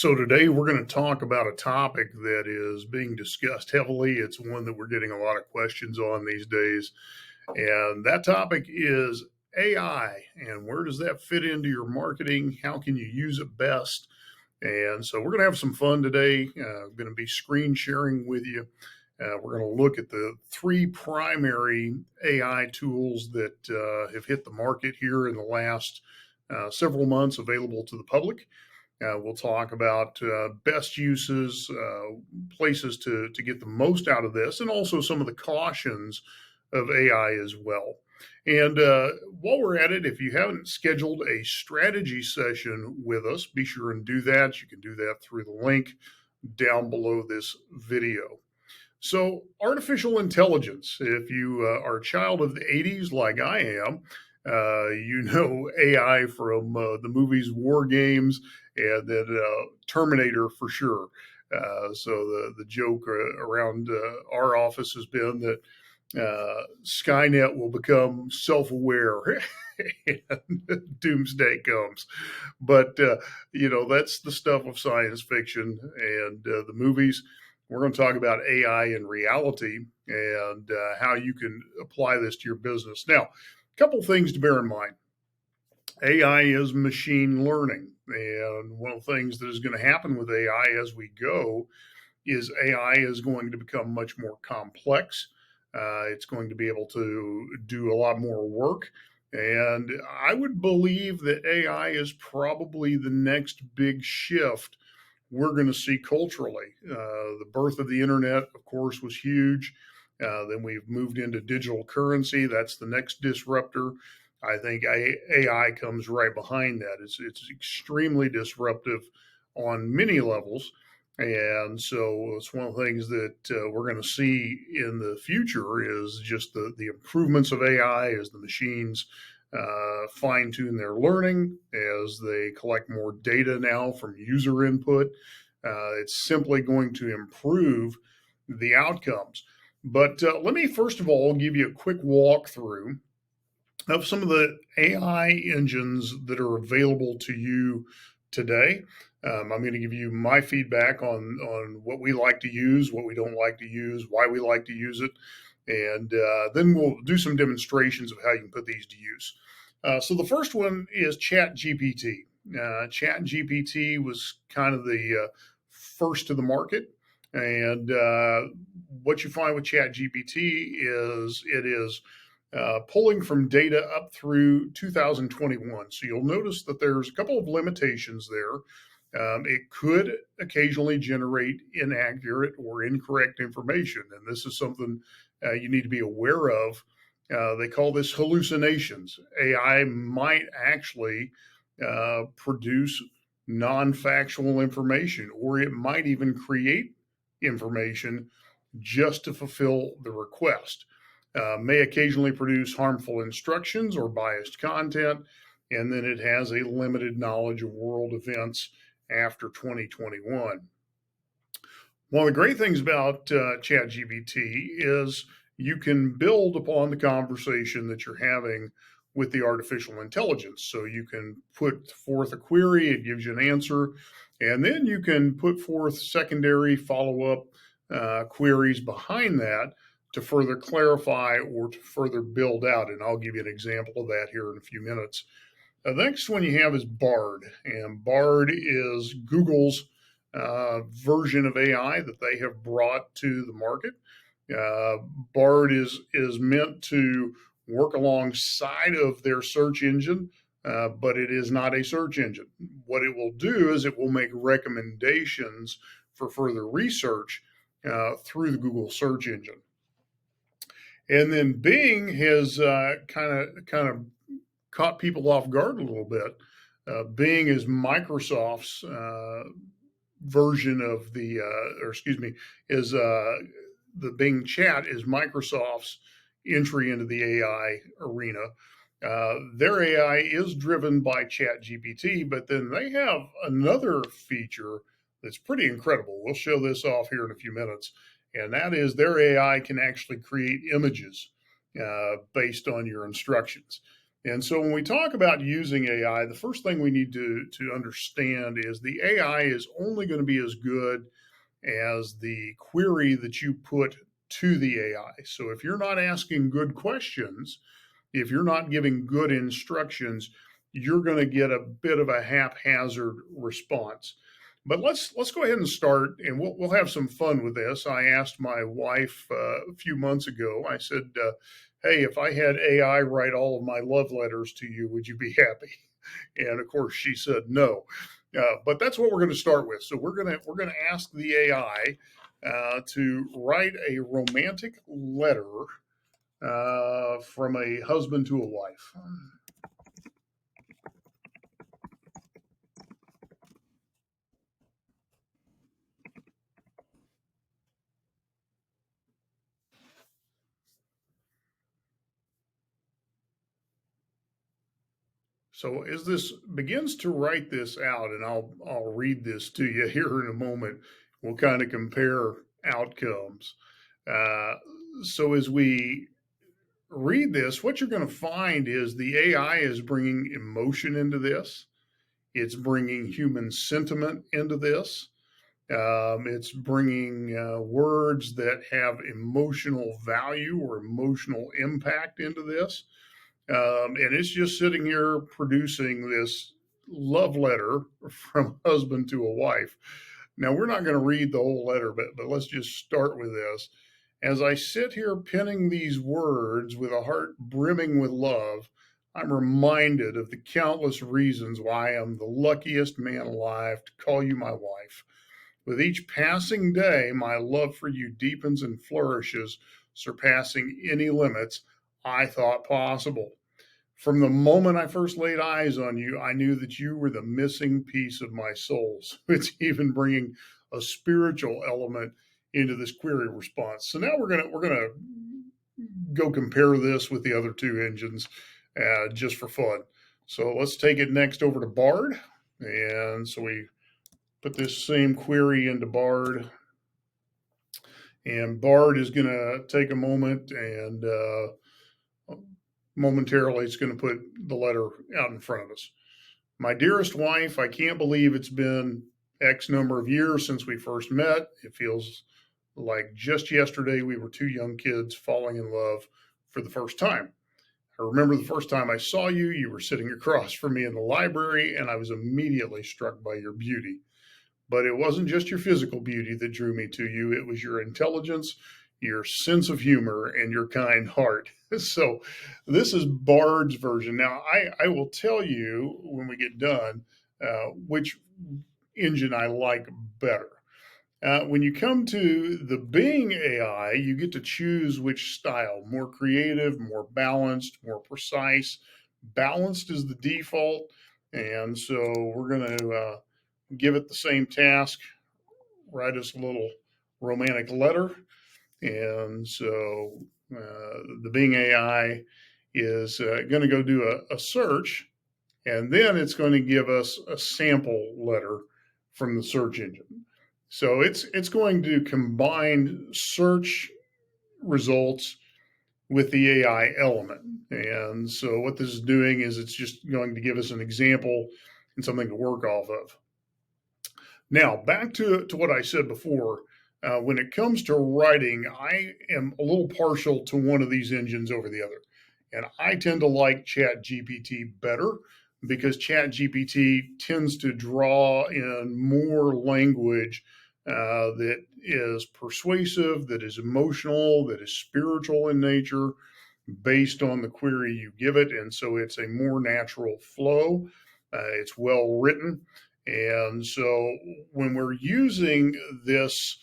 So today we're going to talk about a topic that is being discussed heavily. It's one that we're getting a lot of questions on these days. And that topic is AI. And where does that fit into your marketing? How can you use it best? And so we're going to have some fun today. I'm going to be screen sharing with you. We're going to look at the three primary AI tools that have hit the market here in the last several months, available to the public. We'll talk about best uses, places to get the most out of this, and also some of the cautions of AI as well. And while we're at it, if you haven't scheduled a strategy session with us, be sure and do that. You can do that through the link down below this video. So, artificial intelligence, if you are a child of the 80s like I am, you know AI from the movies War Games and then Terminator for sure. So the joke around our office has been that Skynet will become self-aware and doomsday comes. But, that's the stuff of science fiction and the movies. We're going to talk about AI in reality and how you can apply this to your business. Now, a couple things to bear in mind. AI is machine learning. And one of the things that is going to happen with AI as we go is AI is going to become much more complex. It's going to be able to do a lot more work. And I would believe that AI is probably the next big shift we're going to see culturally. The birth of the internet, of course, was huge. Then we've moved into digital currency. That's the next disruptor. I think AI comes right behind that. It's extremely disruptive on many levels. And so it's one of the things that we're going to see in the future is just the improvements of AI as the machines fine tune their learning, as they collect more data now from user input. It's simply going to improve the outcomes. But let me first of all give you a quick walkthrough of some of the AI engines that are available to you today. I'm going to give you my feedback on what we like to use, what we don't like to use, why we like to use it, and then we'll do some demonstrations of how you can put these to use. So the first one is ChatGPT. ChatGPT was kind of the first to the market, and what you find with ChatGPT is it is pulling from data up through 2021. So you'll notice that there's a couple of limitations there. It could occasionally generate inaccurate or incorrect information, and this is something you need to be aware of. They call this hallucinations. AI might actually produce non-factual information, or it might even create information just to fulfill the request. May occasionally produce harmful instructions or biased content, and then it has a limited knowledge of world events after 2021. One of the great things about ChatGPT is you can build upon the conversation that you're having with the artificial intelligence. So you can put forth a query, it gives you an answer, and then you can put forth secondary follow-up queries behind that to further clarify or to further build out. And I'll give you an example of that here in a few minutes. The next one you have is Bard, and Bard is Google's version of AI that they have brought to the market. Bard is meant to work alongside of their search engine, but it is not a search engine. What it will do is it will make recommendations for further research through the Google search engine. And then Bing has kind of caught people off guard a little bit. Bing is Microsoft's version of is the Bing chat is Microsoft's entry into the AI arena. Their AI is driven by ChatGPT, but then they have another feature that's pretty incredible. We'll show this off here in a few minutes, and that is their AI can actually create images based on your instructions. And so when we talk about using AI, the first thing we need to understand is the AI is only going to be as good as the query that you put to the AI. So if you're not asking good questions, if you're not giving good instructions, you're going to get a bit of a haphazard response. But let's go ahead and start, and we'll have some fun with this. I asked my wife a few months ago. I said, "Hey, if I had AI write all of my love letters to you, would you be happy?" And of course, she said no. But that's what we're going to start with. So we're gonna ask the AI to write a romantic letter from a husband to a wife. So as this begins to write this out, and I'll read this to you here in a moment, we'll kind of compare outcomes. Uh, so as we read this, what you're going to find is the AI is bringing emotion into this. It's bringing human sentiment into this. It's bringing words that have emotional value or emotional impact into this. And it's just sitting here producing this love letter from husband to a wife. Now, we're not going to read the whole letter, but let's just start with this. As I sit here penning these words with a heart brimming with love, I'm reminded of the countless reasons why I am the luckiest man alive to call you my wife. With each passing day, my love for you deepens and flourishes, surpassing any limits I thought possible. From the moment I first laid eyes on you, I knew that you were the missing piece of my soul. So it's even bringing a spiritual element into this query response. So now we're gonna go compare this with the other two engines just for fun. So let's take it next over to Bard, and so we put this same query into Bard, and Bard is going to take a moment and momentarily it's going to put the letter out in front of us. My dearest wife, I can't believe it's been X number of years since we first met. It feels like just yesterday we were two young kids falling in love for the first time. I remember the first time I saw you, you were sitting across from me in the library, and I was immediately struck by your beauty. But it wasn't just your physical beauty that drew me to you, it was your intelligence, your sense of humor, and your kind heart. So, this is Bard's version. Now, I will tell you when we get done which engine I like better. When you come to the Bing AI, you get to choose which style more creative, more balanced, more precise. Balanced is the default. And so we're going to give it the same task, write us a little romantic letter. And so the Bing AI is going to go do a search, and then it's going to give us a sample letter from the search engine. So it's going to combine search results with the AI element. And so what this is doing is it's just going to give us an example and something to work off of. Now, back to what I said before. When it comes to writing, I am a little partial to one of these engines over the other. And I tend to like ChatGPT better because ChatGPT tends to draw in more language that is persuasive, that is emotional, that is spiritual in nature based on the query you give it. And so it's a more natural flow. It's well written. And so when we're using this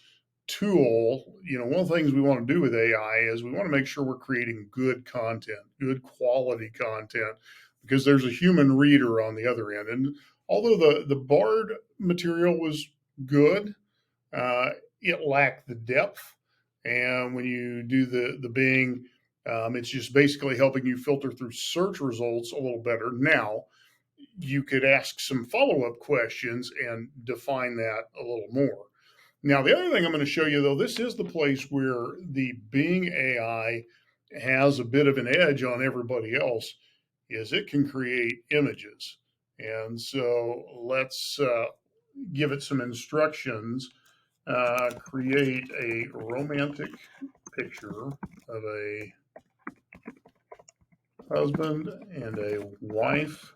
tool, one of the things we want to do with AI is we want to make sure we're creating good content, good quality content, because there's a human reader on the other end. And although the Bard material was good, uh, it lacked the depth. And when you do the Bing, it's just basically helping you filter through search results a little better. Now, you could ask some follow up questions and define that a little more. Now, the other thing I'm going to show you, though, this is the place where the Bing AI has a bit of an edge on everybody else. is it can create images. And so let's give it some instructions. Create a romantic picture of a husband and a wife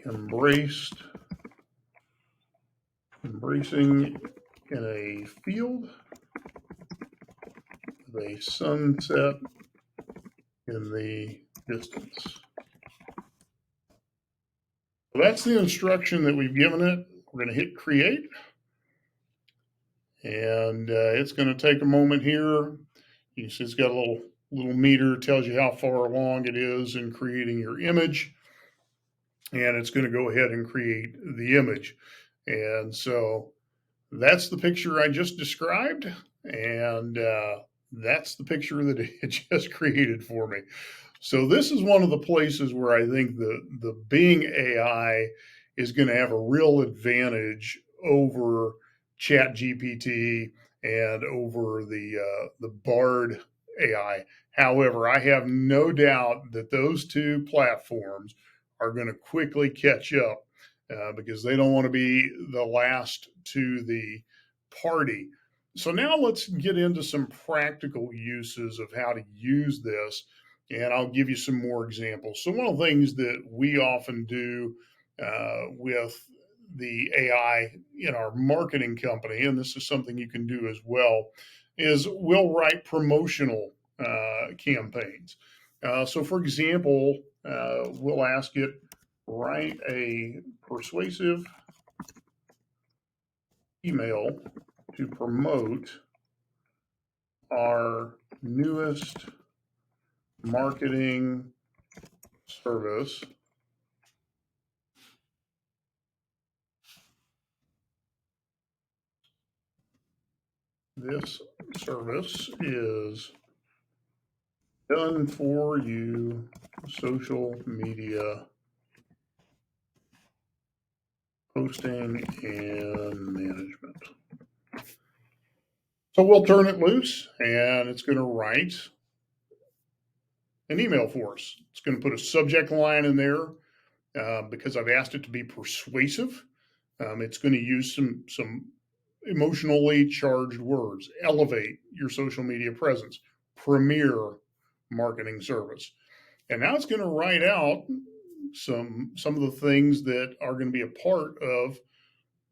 embracing in a field with a sunset in the distance. So that's the instruction that we've given it. We're going to hit create, and it's going to take a moment here. You see it's got a little meter, tells you how far along it is in creating your image, and it's going to go ahead and create the image. And so that's the picture I just described, and that's the picture that it just created for me. So this is one of the places where I think the Bing AI is going to have a real advantage over Chat GPT and over the Bard AI. However, I have no doubt that those two platforms are going to quickly catch up because they don't want to be the last to the party. So now let's get into some practical uses of how to use this, and I'll give you some more examples. So one of the things that we often do with the AI in our marketing company, and this is something you can do as well, is we'll write promotional campaigns. So for example, we'll ask it, write a persuasive email to promote our newest marketing service. This service is done for you social media posting and management. So we'll turn it loose and it's going to write an email for us. It's going to put a subject line in there because I've asked it to be persuasive. It's going to use some emotionally charged words. Elevate your social media presence. Premier marketing service. And now it's going to write out some of the things that are going to be a part of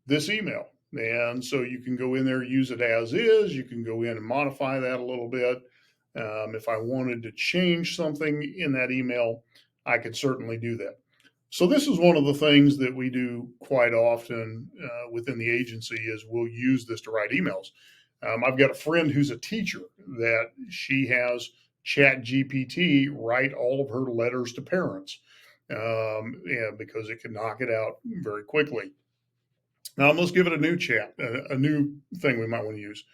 this email. And so you can go in there, use it as is. You can go in and modify that a little bit. If I wanted to change something in that email, I could certainly do that. So this is one of the things that we do quite often within the agency is we'll use this to write emails. I've got a friend who's a teacher that she has Chat GPT write all of her letters to parents because it can knock it out very quickly. Now let's give it a new a new thing we might want to use.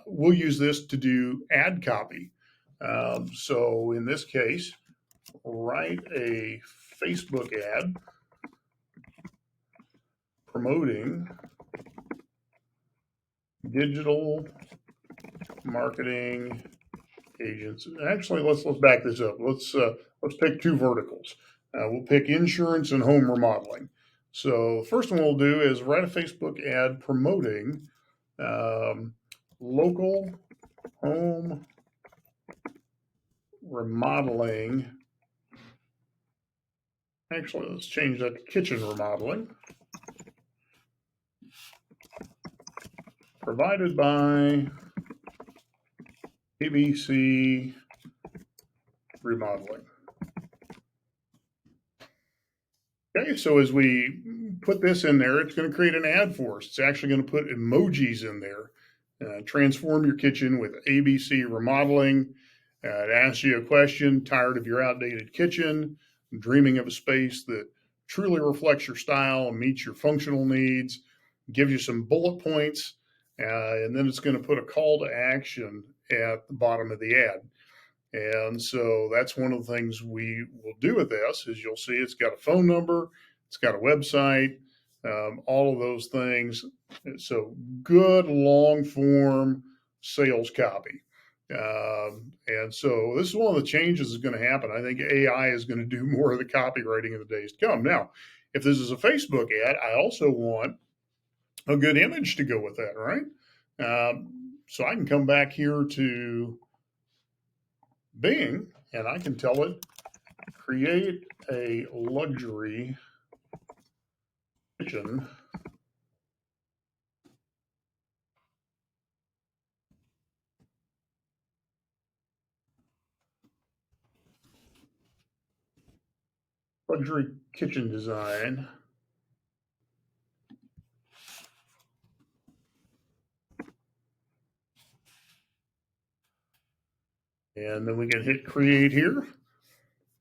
We'll use this to do ad copy. So in this case, write a Facebook ad promoting digital marketing agents. Actually, let's back this up. Let's pick two verticals. We'll pick insurance and home remodeling. So the first one we'll do is write a Facebook ad promoting local home remodeling. Actually, let's change that to kitchen remodeling. Provided by ABC Remodeling. Okay, so as we put this in there, it's going to create an ad for us. It's actually going to put emojis in there. Transform your kitchen with ABC Remodeling. It asks you a question, tired of your outdated kitchen, dreaming of a space that truly reflects your style and meets your functional needs, gives you some bullet points, and then it's going to put a call to action at the bottom of the ad. And so that's one of the things we will do with this is you'll see it's got a phone number, it's got a website, all of those things. So good long form sales copy. And so this is one of the changes that's going to happen. I think AI is going to do more of the copywriting in the days to come. Now, if this is a Facebook ad, I also want a good image to go with that, right? So I can come back here to Bing and I can tell it, create a luxury kitchen design. And then we can hit create here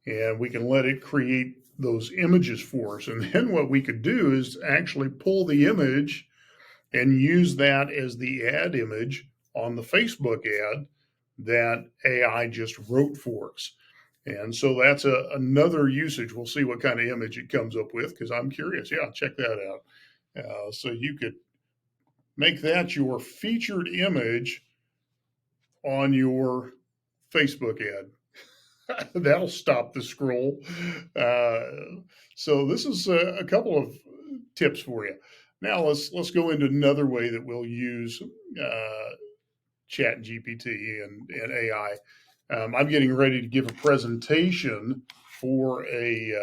and we can let it create those images for us. And then what we could do is actually pull the image and use that as the ad image on the Facebook ad that AI just wrote for us. And so that's another usage. We'll see what kind of image it comes up with because I'm curious. Yeah, check that out. So you could make that your featured image on your Facebook ad. That'll stop the scroll. Uh, so this is a couple of tips for you. Now let's go into another way that we'll use Chat GPT and AI. I'm getting ready to give a presentation for a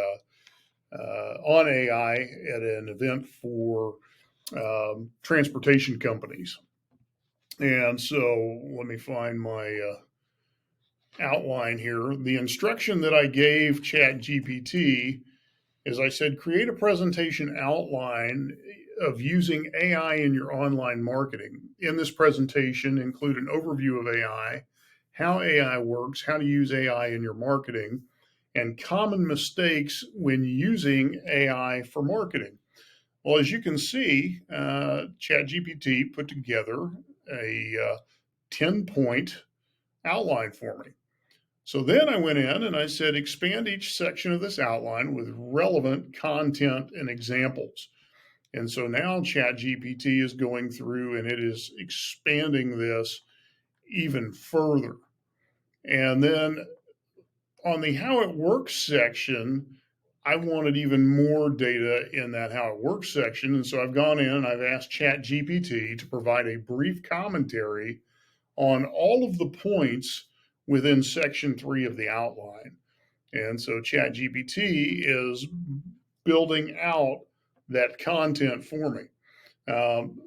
on AI at an event for transportation companies. And so let me find my outline here. The instruction that I gave Chat GPT is I said, create a presentation outline of using AI in your online marketing. In this presentation, include an overview of AI, how AI works, how to use AI in your marketing, and common mistakes when using AI for marketing. Well, as you can see, ChatGPT put together a 10-point outline for me. So then I went in and I said, expand each section of this outline with relevant content and examples. And so now ChatGPT is going through and it is expanding this even further. And then on the how it works section, I wanted even more data in that how it works section. And so I've gone in and I've asked ChatGPT to provide a brief commentary on all of the points within section 3 of the outline. And so ChatGPT is building out that content for me.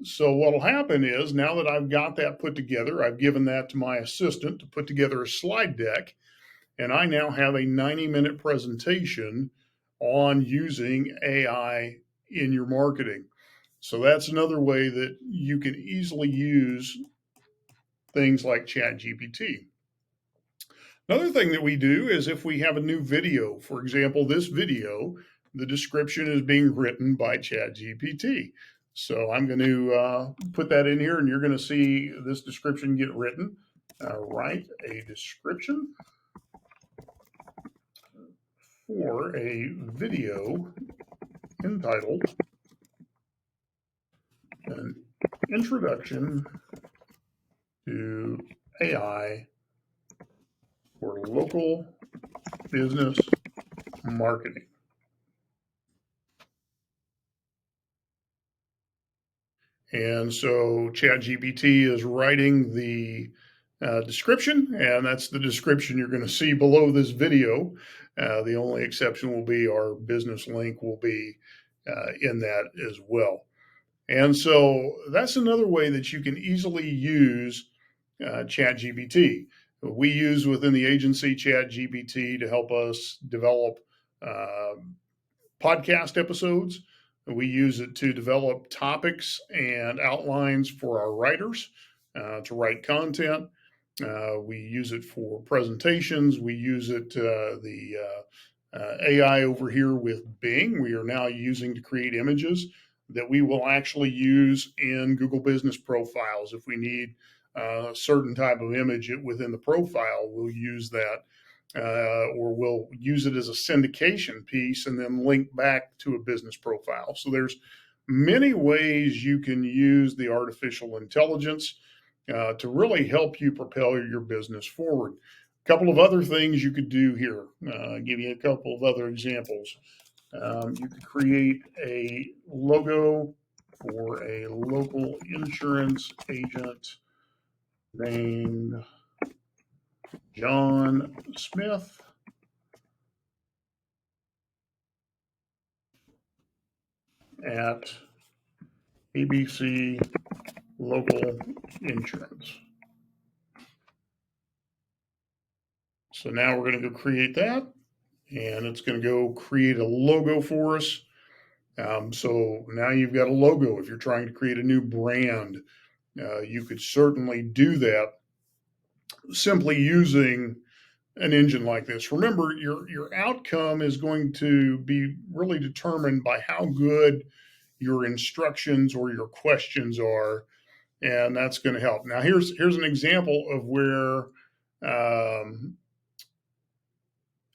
So what will happen is now that I've got that put together, I've given that to my assistant to put together a slide deck, and I now have a 90-minute presentation on using AI in your marketing. So that's another way that you can easily use things like ChatGPT. Another thing that we do is if we have a new video, for example, this video, the description is being written by ChatGPT. So I'm going to put that in here and you're going to see this description get written. Write a description for a video entitled An Introduction to AI for Local Business Marketing. And so ChatGPT is writing the description, and that's the description you're going to see below this video. The only exception will be our business link will be in that as well. And so that's another way that you can easily use ChatGPT. We use within the agency ChatGPT to help us develop podcast episodes. We use it to develop topics and outlines for our writers to write content. We use it for presentations. We use it, the AI over here with Bing, we are now using to create images that we will actually use in Google Business profiles. If we need a certain type of image within the profile, we'll use that. Or we'll use it as a syndication piece and then link back to a business profile. So there's many ways you can use the artificial intelligence. to really help you propel your business forward. A couple of other things you could do here. Give you a couple of other examples. You could create a logo for a local insurance agent named John Smith at ABC Local Insurance. So now we're going to go create that, and it's going to go create a logo for us. So now you've got a logo. If you're trying to create a new brand, you could certainly do that simply using an engine like this. Remember, your outcome is going to be really determined by how good your instructions or your questions are, and that's going to help. Now, here's an example of where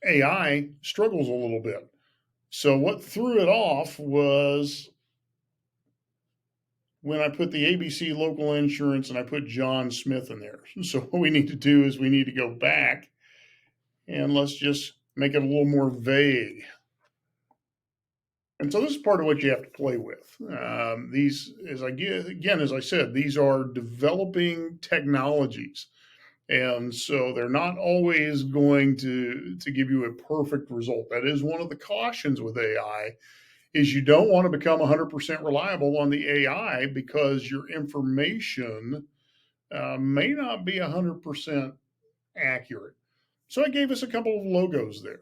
AI struggles a little bit. So what threw it off was when I put the ABC local insurance and I put John Smith in there. So what we need to do is we need to go back and let's just make it a little more vague. And so this is part of what you have to play with. These, as I said, these are developing technologies, and so they're not always going to give you a perfect result. That is one of the cautions with AI, is you don't want to become 100% reliable on the AI because your information may not be 100% accurate. So I gave us a couple of logos there.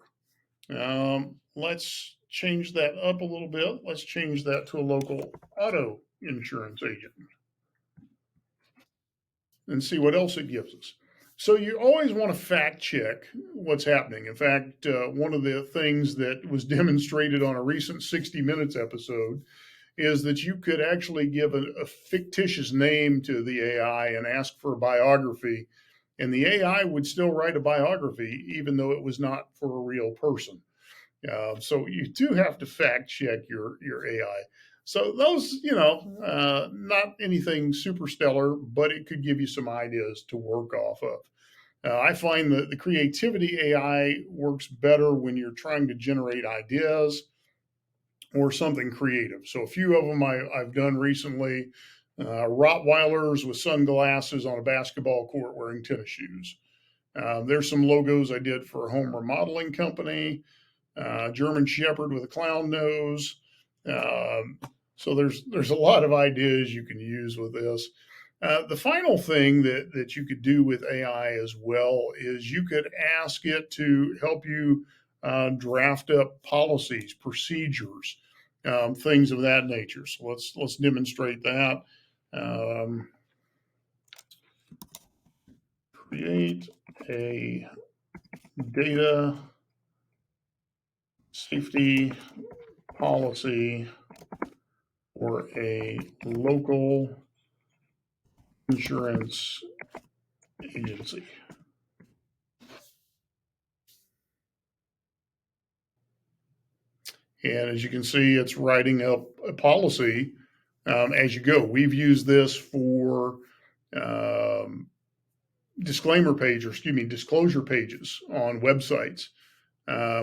Let's change that up a little bit. Let's change that to a local auto insurance agent and see what else it gives us. So you always want to fact check what's happening. In fact, one of the things that was demonstrated on a recent 60 Minutes episode is that you could actually give a fictitious name to the AI and ask for a biography, and the AI would still write a biography even though it was not for a real person. So you do have to fact check your AI. So those, not anything super stellar, but it could give you some ideas to work off of. I find that the creativity AI works better when you're trying to generate ideas or something creative. So a few of them I've done recently. Rottweilers with sunglasses on a basketball court wearing tennis shoes. There's some logos I did for a home remodeling company. German Shepherd with a clown nose. So there's a lot of ideas you can use with this. The final thing that you could do with AI as well is you could ask it to help you draft up policies, procedures, things of that nature. So let's demonstrate that. Create a data safety policy for a local insurance agency. And as you can see, it's writing up a policy as you go. We've used this for disclosure pages on websites.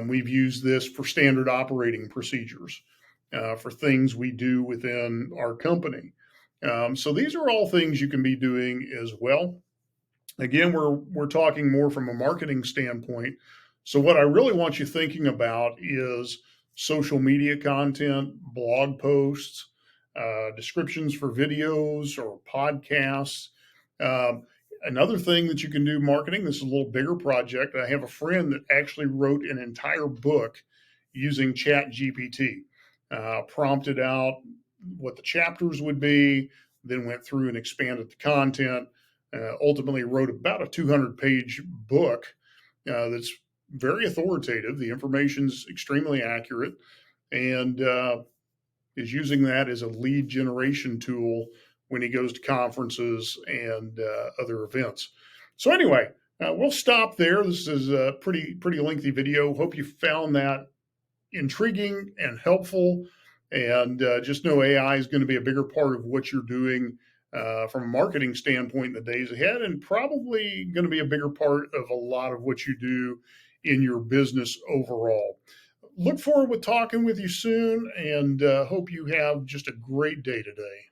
We've used this for standard operating procedures for things we do within our company. So these are all things you can be doing as well. Again, we're talking more from a marketing standpoint. So what I really want you thinking about is social media content, blog posts, descriptions for videos or podcasts. Um, Another thing that you can do marketing, this is a little bigger project. I have a friend that actually wrote an entire book using Chat GPT, prompted out what the chapters would be, then went through and expanded the content, ultimately wrote about a 200-page book that's very authoritative. The information's extremely accurate, and is using that as a lead generation tool when he goes to conferences and other events. So anyway, we'll stop there. This is a pretty lengthy video. Hope you found that intriguing and helpful. And just know AI is going to be a bigger part of what you're doing from a marketing standpoint in the days ahead, and probably going to be a bigger part of a lot of what you do in your business overall. Look forward to talking with you soon, and hope you have just a great day today.